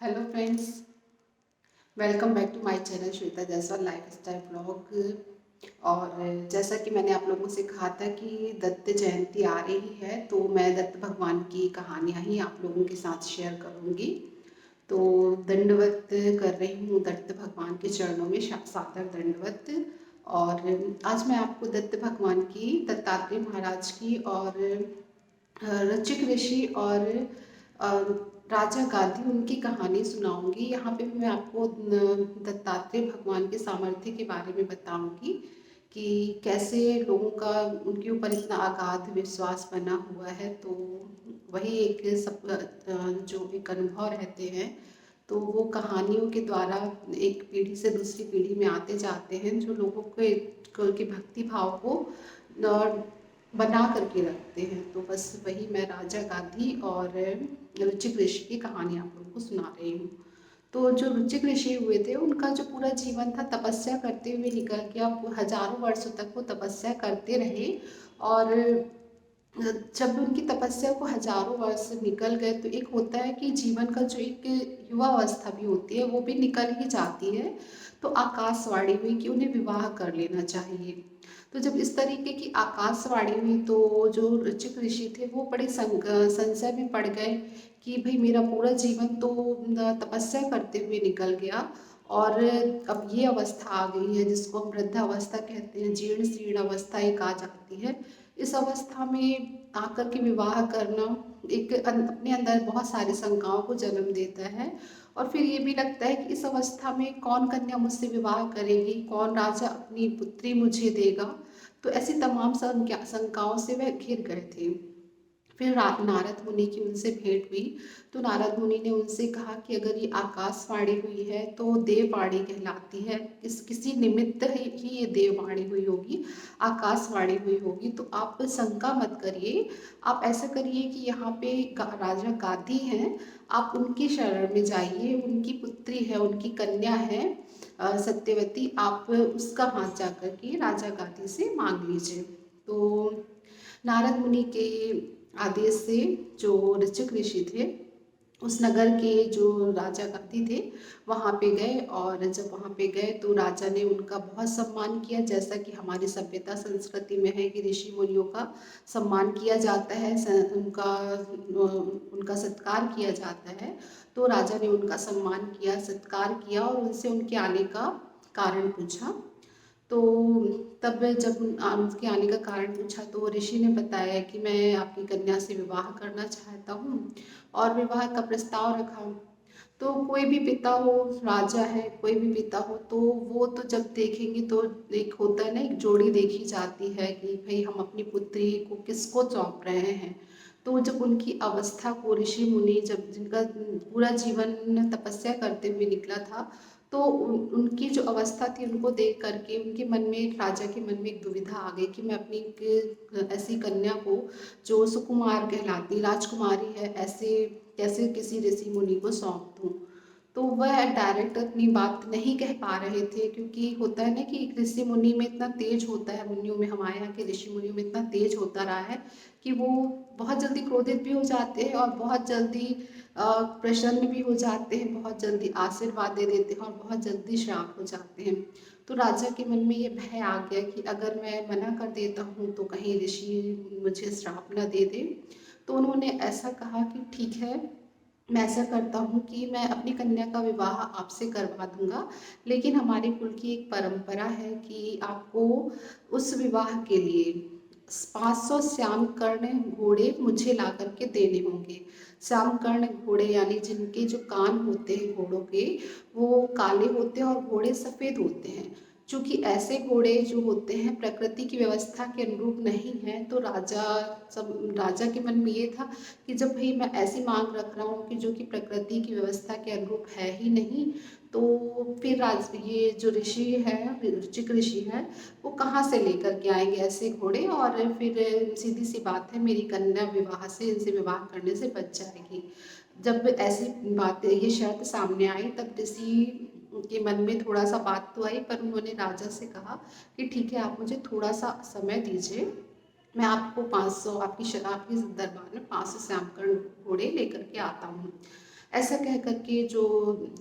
Hello friends, welcome back to my channel Shweta Jaiswal lifestyle blog. और जैसा कि मैंने आप लोगों से कहा था कि दत्त जयंती आ रही है, तो मैं दत्त भगवान की कहानियाँ ही आप लोगों के साथ शेयर करूँगी। तो दंडवत कर रही हूँ दत्त भगवान के चरणों में, सादर दंडवत। और आज मैं आपको दत्त भगवान की, दत्तात्रेय महाराज की और ऋचिक ऋषि और अ, राजा गाधी उनकी कहानी सुनाऊंगी। यहाँ पे भी मैं आपको दत्तात्रेय भगवान के सामर्थ्य के बारे में बताऊंगी कि कैसे लोगों का उनके ऊपर इतना अगाध विश्वास बना हुआ है। तो वही एक सब जो एक अनुभव रहते हैं, तो वो कहानियों के द्वारा एक पीढ़ी से दूसरी पीढ़ी में आते जाते हैं, जो लोगों के भक्ति भाव को बना करके रखते हैं। तो बस वही मैं राजा गांधी और ऋचिक ऋषि की कहानी आप लोगों को सुना रही हूँ। तो जो ऋचिक ऋषि हुए थे, उनका जो पूरा जीवन था तपस्या करते हुए निकल गया। हजारों वर्षों तक वो तपस्या करते रहे। और जब उनकी तपस्या को हजारों वर्ष निकल गए, तो एक होता है कि जीवन का जो एक युवा अवस्था भी होती है वो भी निकल ही जाती है। तो आकाशवाणी हुई कि उन्हें विवाह कर लेना चाहिए। तो जब इस तरीके की आकाशवाणी हुई, तो जो ऋचिक ऋषि थे वो बड़े संशय में पड़ गए कि भाई मेरा पूरा जीवन तो तपस्या करते हुए निकल गया, और अब ये अवस्था आ गई है जिसको हम वृद्धावस्था कहते हैं, जीर्ण शीर्ण अवस्था एक आ जाती है। इस अवस्था में आकर के विवाह करना एक अपने अंदर बहुत सारी शंकाओं को जन्म देता है। और फिर ये भी लगता है कि इस अवस्था में कौन कन्या मुझसे विवाह करेगी, कौन राजा अपनी पुत्री मुझे देगा। तो ऐसी तमाम शंकाओं से वह घिर गए थे। फिर नारद मुनि की उनसे भेंट हुई। तो नारद मुनि ने उनसे कहा कि अगर ये आकाशवाणी हुई है तो देववाणी कहलाती है, किसी निमित्त ही ये देववाणी हुई होगी, आकाशवाणी हुई होगी। तो आप शंका मत करिए, आप ऐसा करिए कि यहाँ पे राजा गादी हैं, आप उनकी शरण में जाइए। उनकी पुत्री है, उनकी कन्या है सत्यवती, आप उसका हाथ जा कर के राजा गादी से मांग लीजिए। तो नारद मुनि के आदेश से जो ऋचिक ऋषि थे, उस नगर के जो राजा गादी थे, वहाँ पे गए। और जब वहाँ पे गए तो राजा ने उनका बहुत सम्मान किया, जैसा कि हमारी सभ्यता संस्कृति में है कि ऋषि मुनियों का सम्मान किया जाता है, उनका सत्कार किया जाता है। तो राजा ने उनका सम्मान किया, सत्कार किया और उनसे उनके आने का कारण पूछा। तो तब जब उसके आने का कारण पूछा, तो ऋषि ने बताया कि मैं आपकी कन्या से विवाह करना चाहता हूँ और विवाह का प्रस्ताव रखा। तो कोई भी पिता हो, राजा है, कोई भी पिता हो, तो वो तो जब देखेंगे तो एक होता है ना, एक जोड़ी देखी जाती है कि भाई हम अपनी पुत्री को किसको सौंप रहे हैं। तो जब उनकी अवस्था को ऋषि मुनि, जब जिनका पूरा जीवन तपस्या करते हुए निकला था, तो उनकी जो अवस्था थी उनको देख करके उनके मन में, राजा के मन में एक दुविधा आ गई कि मैं अपनी ऐसी कन्या को जो सुकुमार कहलाती, राजकुमारी है, ऐसे कैसे किसी ऋषि मुनि को सौंप दूँ। तो वह डायरेक्ट अपनी बात नहीं कह पा रहे थे, क्योंकि होता है ना कि एक ऋषि मुनि में इतना तेज होता है, मुनियों में, हमारे यहाँ के ऋषि मुनियों में इतना तेज होता रहा है कि वो बहुत जल्दी क्रोधित भी हो जाते हैं और बहुत जल्दी प्रसन्न भी हो जाते हैं, बहुत जल्दी आशीर्वाद दे देते हैं और बहुत जल्दी श्राप हो जाते हैं। तो राजा के मन में ये भय आ गया कि अगर मैं मना कर देता हूँ तो कहीं ऋषि मुझे श्राप न दे दे। तो उन्होंने ऐसा कहा कि ठीक है, मैं ऐसा करता हूँ कि मैं अपनी कन्या का विवाह आपसे करवा दूंगा, लेकिन हमारे कुल की एक परंपरा है कि आपको उस विवाह के लिए 500 श्याम कर्ण घोड़े मुझे ला करके देने होंगे। श्याम कर्ण घोड़े यानी जिनके जो कान होते हैं घोड़ों के, वो काले होते हैं और घोड़े सफ़ेद होते हैं। चूँकि ऐसे घोड़े जो होते हैं प्रकृति की व्यवस्था के अनुरूप नहीं हैं, तो राजा के मन में ये था कि जब भाई मैं ऐसी मांग रख रहा हूँ कि जो कि प्रकृति की व्यवस्था के अनुरूप है ही नहीं, तो फिर ये जो ऋषि है, ऋचिक ऋषि है, वो कहाँ से लेकर के आएंगे ऐसे घोड़े। और फिर सीधी सी बात है, मेरी कन्या विवाह से, इनसे विवाह करने से बच जाएगी। जब ऐसी बातें, ये शर्त सामने आई, तब ऋषि के मन में थोड़ा सा बात तो आई, पर उन्होंने राजा से कहा कि ठीक है, आप मुझे थोड़ा सा समय दीजिए, मैं आपको 500, आपकी दरबार में 500 श्यामकर्ण घोड़े लेकर के आता हूँ। ऐसा कह कर के जो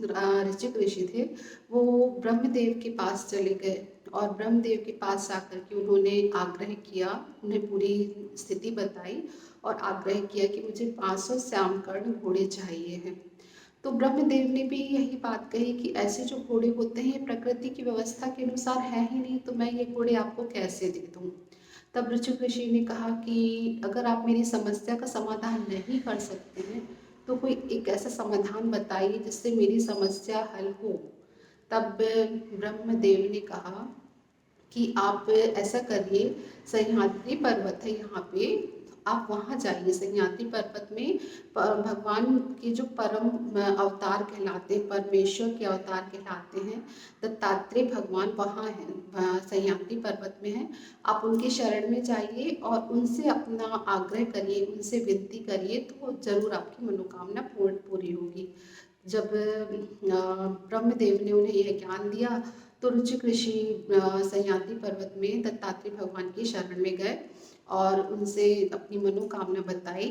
ऋचिक ऋषि थे वो ब्रह्मदेव के पास चले गए और ब्रह्मदेव के पास जाकर के उन्होंने आग्रह किया, उन्हें पूरी स्थिति बताई और आग्रह किया कि मुझे 500 श्यामकर्ण घोड़े चाहिए हैं। तो ब्रह्मदेव ने भी यही बात कही कि ऐसे जो घोड़े होते हैं ये प्रकृति की व्यवस्था के अनुसार है ही नहीं, तो मैं ये घोड़े आपको कैसे दे दूँ। तब ऋषिक ऋषि ने कहा कि अगर आप मेरी समस्या का समाधान नहीं कर सकते हैं तो कोई एक ऐसा समाधान बताइए जिससे मेरी समस्या हल हो। तब ब्रह्मदेव ने कहा कि आप ऐसा करिए, सह्याद्री पर्वत है यहाँ पे, आप वहाँ जाइए। सह्याद्री पर्वत में भगवान के जो परम अवतार कहलाते हैं, परमेश्वर के अवतार कहलाते हैं, दत्तात्रेय भगवान वहाँ हैं, सह्याद्री पर्वत में हैं। आप उनके शरण में जाइए और उनसे अपना आग्रह करिए, उनसे विनती करिए, तो ज़रूर आपकी मनोकामना पूरी होगी। जब ब्रह्मदेव ने उन्हें यह ज्ञान दिया तो ऋचिक ऋषि सह्याद्री पर्वत में दत्तात्रेय भगवान की शरण में गए और उनसे अपनी मनोकामना बताई।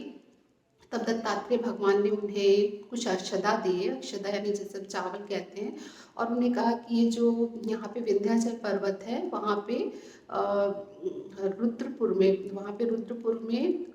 तब दत्तात्रेय भगवान ने उन्हें कुछ अक्षदा दिए, अक्षदा यानी जैसे चावल कहते हैं, और उन्हें कहा कि ये जो यहाँ पे विंध्याचल पर्वत है वहाँ पे रुद्रपुर में, वहाँ पे रुद्रपुर में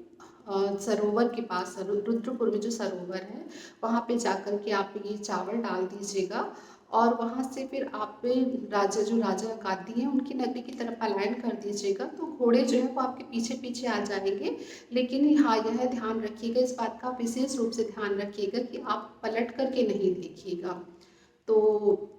सरोवर के पास, रुद्रपुर में जो सरोवर है वहाँ पे जाकर के आप ये चावल डाल दीजिएगा और वहाँ से फिर आप राजा गादी हैं उनकी नगरी की तरफ पलायन कर दीजिएगा। तो घोड़े जो है वो आपके पीछे पीछे आ जाएंगे, लेकिन हाँ यह ध्यान रखिएगा, इस बात का विशेष रूप से ध्यान रखिएगा कि आप पलट करके नहीं देखिएगा। तो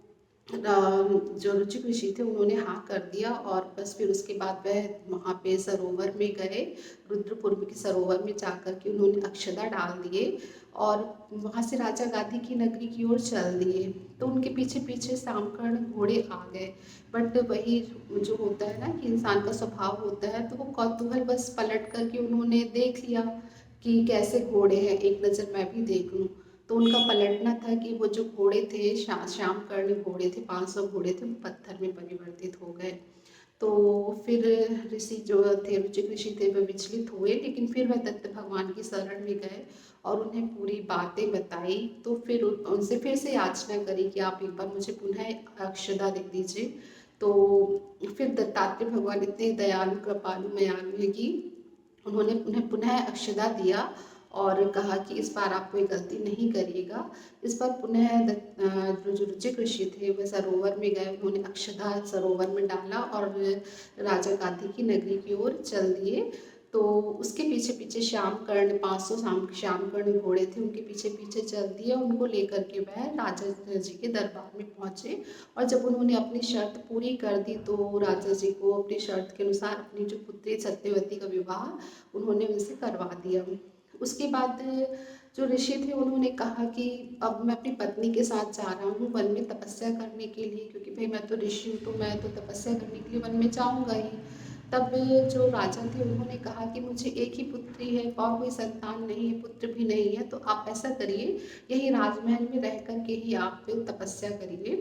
जो ऋचिक ऋषि थे उन्होंने हाँ कर दिया और बस फिर उसके बाद वह वहाँ पे सरोवर में गए, रुद्रपुर के सरोवर में जाकर के उन्होंने अक्षदा डाल दिए और वहाँ से राजा गादी की नगरी की ओर चल दिए। तो उनके पीछे पीछे श्यामकर्ण घोड़े आ गए, बट वही जो होता है ना कि इंसान का स्वभाव होता है, तो वो कौतूहल बस पलट करके उन्होंने देख लिया कि कैसे घोड़े हैं, एक नज़र मैं भी देख लूँ। तो उनका पलटना था कि वो जो घोड़े थे, श्यामकर्ण घोड़े थे, 500 घोड़े थे, वो पत्थर में परिवर्तित हो गए। तो फिर ऋषि जो थे, ऋचिक ऋषि थे, वह विचलित हुए, लेकिन फिर वह दत्त भगवान की शरण में गए और उन्हें पूरी बातें बताई। तो फिर उनसे फिर से याचना करी कि आप एक बार मुझे पुनः अक्षदा दे दीजिए। तो फिर दत्तात्रेय भगवान इतने दयालु कृपालु मयालु हैं कि उन्होंने उन्हें पुनः अक्षदा दिया और कहा कि इस बार आप कोई गलती नहीं करिएगा। इस बार पुनः जो ऋचिक ऋषि थे वह सरोवर में गए, उन्होंने अक्षदा सरोवर में डाला और राजा गादी की नगरी की ओर चल दिए। तो उसके पीछे पीछे श्यामकर्ण, 500 श्यामकर्ण घोड़े थे, उनके पीछे पीछे चल दिए और उनको लेकर के वह राजा जी के दरबार में पहुँचे। और जब उन्होंने अपनी शर्त पूरी कर दी तो राजा जी को अपनी शर्त के अनुसार अपनी जो पुत्री सत्यवती का विवाह उन्होंने उनसे करवा दिया। उसके बाद जो ऋषि थे उन्होंने कहा कि अब मैं अपनी पत्नी के साथ जा रहा हूँ वन में तपस्या करने के लिए, क्योंकि भाई मैं तो ऋषि हूँ तो मैं तो तपस्या करने के लिए वन में जाऊँगा ही। तब जो राजा थे उन्होंने कहा कि मुझे एक ही पुत्री है और कोई संतान नहीं है, पुत्र भी नहीं है, तो आप ऐसा करिए, यही राजमहल में रह कर के ही आप तपस्या करिए।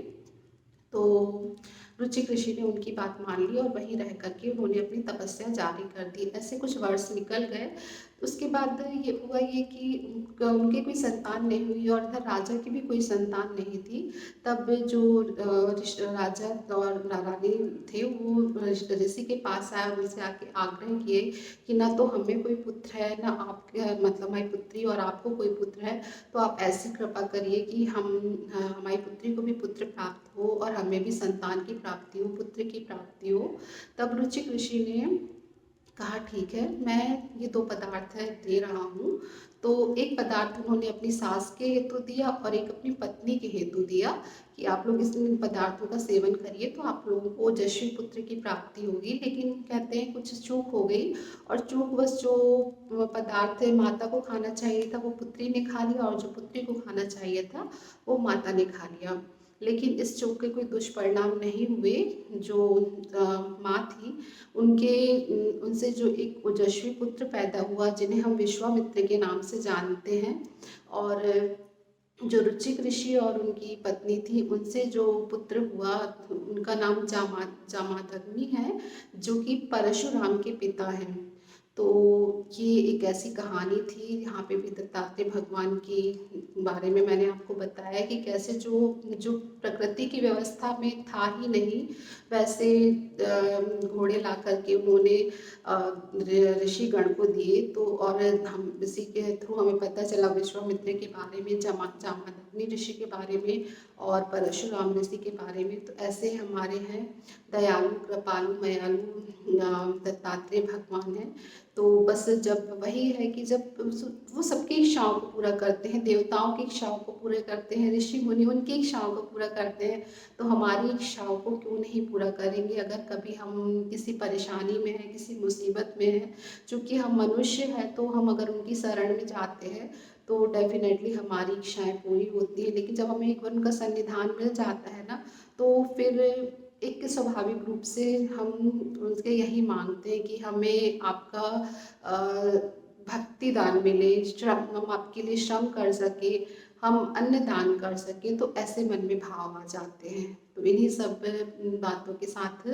तो ऋचिक ऋषि ने उनकी बात मान ली और वहीं रह करके उन्होंने अपनी तपस्या जारी कर दी। ऐसे कुछ वर्ष निकल गए। उसके बाद ये हुआ ये कि उनके कोई संतान नहीं हुई और इधर राजा की भी कोई संतान नहीं थी। तब जो राजा और रानी थे वो ऋषि के पास आए और उनसे आके आग्रह किए कि ना तो हमें कोई पुत्र है, ना आपके मतलब हमारी पुत्री और आपको कोई पुत्र है, तो आप ऐसी कृपा करिए कि हमारी पुत्री को भी पुत्र प्राप्त हो और हमें भी संतान की प्राप्ति हो, पुत्र की प्राप्ति हो। तब ऋचिक ऋषि ने कहा ठीक है, मैं ये 2 पदार्थ है दे रहा हूँ। तो एक पदार्थ उन्होंने अपनी सास के हेतु दिया और एक अपनी पत्नी के हेतु दिया कि आप लोग इन पदार्थों का सेवन करिए तो आप लोगों को यशस्वी पुत्र की प्राप्ति होगी। लेकिन कहते हैं कुछ चूक हो गई और चूकवश जो पदार्थ माता को खाना चाहिए था वो पुत्री ने खा लिया और जो पुत्री को खाना चाहिए था वो माता ने खा लिया। लेकिन इस चूक के कोई दुष्परिणाम नहीं हुए। जो माँ थी उनसे जो एक ओजस्वी पुत्र पैदा हुआ जिन्हें हम विश्वामित्र के नाम से जानते हैं, और जो ऋचिक ऋषि और उनकी पत्नी थी उनसे जो पुत्र हुआ उनका नाम जामादग्नि है, जो कि परशुराम के पिता हैं। तो ये एक ऐसी कहानी थी, यहाँ पे भी दत्तात्रेय भगवान के बारे में मैंने आपको बताया कि कैसे जो जो प्रकृति की व्यवस्था में था ही नहीं, वैसे घोड़े ला करके उन्होंने ऋषि गण को दिए। तो और हम इसी के थ्रू हमें पता चला विश्वामित्र के बारे में, जामदग्नि ऋषि के बारे में और परशुराम ऋषि के बारे में। तो ऐसे हमारे हैं दयालु, कृपालु, मयालु दत्तात्रेय भगवान हैं। तो बस जब वही है कि जब वो सबकी इच्छाओं को पूरा करते हैं, देवताओं की इच्छाओं को पूरे करते हैं, ऋषि मुनि उनकी इच्छाओं को पूरा करते हैं, तो हमारी इच्छाओं को क्यों नहीं पूरा करेंगे। अगर कभी हम किसी परेशानी में हैं, किसी मुसीबत में हैं, चूँकि हम मनुष्य हैं, तो हम अगर उनकी शरण में जाते हैं तो डेफिनेटली हमारी इच्छाएं पूरी होती है। लेकिन जब हमें एक बार उनका सन्निधान मिल जाता है ना, तो फिर एक स्वाभाविक रूप से हम उनसे यही मांगते हैं कि हमें आपका भक्ति दान मिले, श्रम हम आपके लिए श्रम कर सके, हम अन्न दान कर सकें। तो ऐसे मन में भाव आ जाते हैं। तो इन्हीं सब बातों के साथ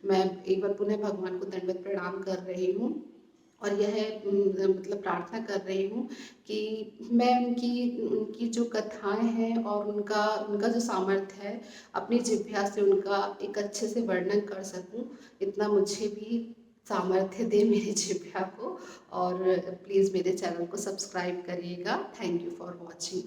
मैं एक बार पुनः भगवान को दंडवत प्रणाम कर रही हूँ और यह मतलब प्रार्थना कर रही हूँ कि मैं उनकी उनकी जो कथाएं हैं और उनका उनका जो सामर्थ्य है, अपनी जिह्वा से उनका एक अच्छे से वर्णन कर सकूं, इतना मुझे भी सामर्थ्य दे मेरी जिह्वा को। और प्लीज़ मेरे चैनल को सब्सक्राइब करिएगा। Thank you for watching.